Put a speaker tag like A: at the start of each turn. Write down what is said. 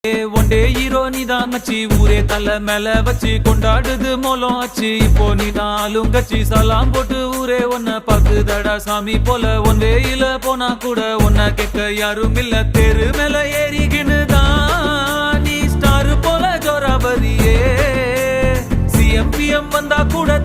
A: one day hero நீதான் மச்சி ஊரே தலை மேல வச்சு கொண்டாடுது மோலம் ஆச்சு இப்போ நீதான் ஆளுங்கச்சி சலாம் போட்டு ஊரே உன்னை பாக்குதடா சாமி போல ஒன் வேயில போனா கூட உன்னை கேட்க யாரும் இல்ல தெரு மேல ஏறிக்கினுதான் நீ ஸ்டார் போல ஜோராபதியே சிஎம்பிஎம் வந்தா கூட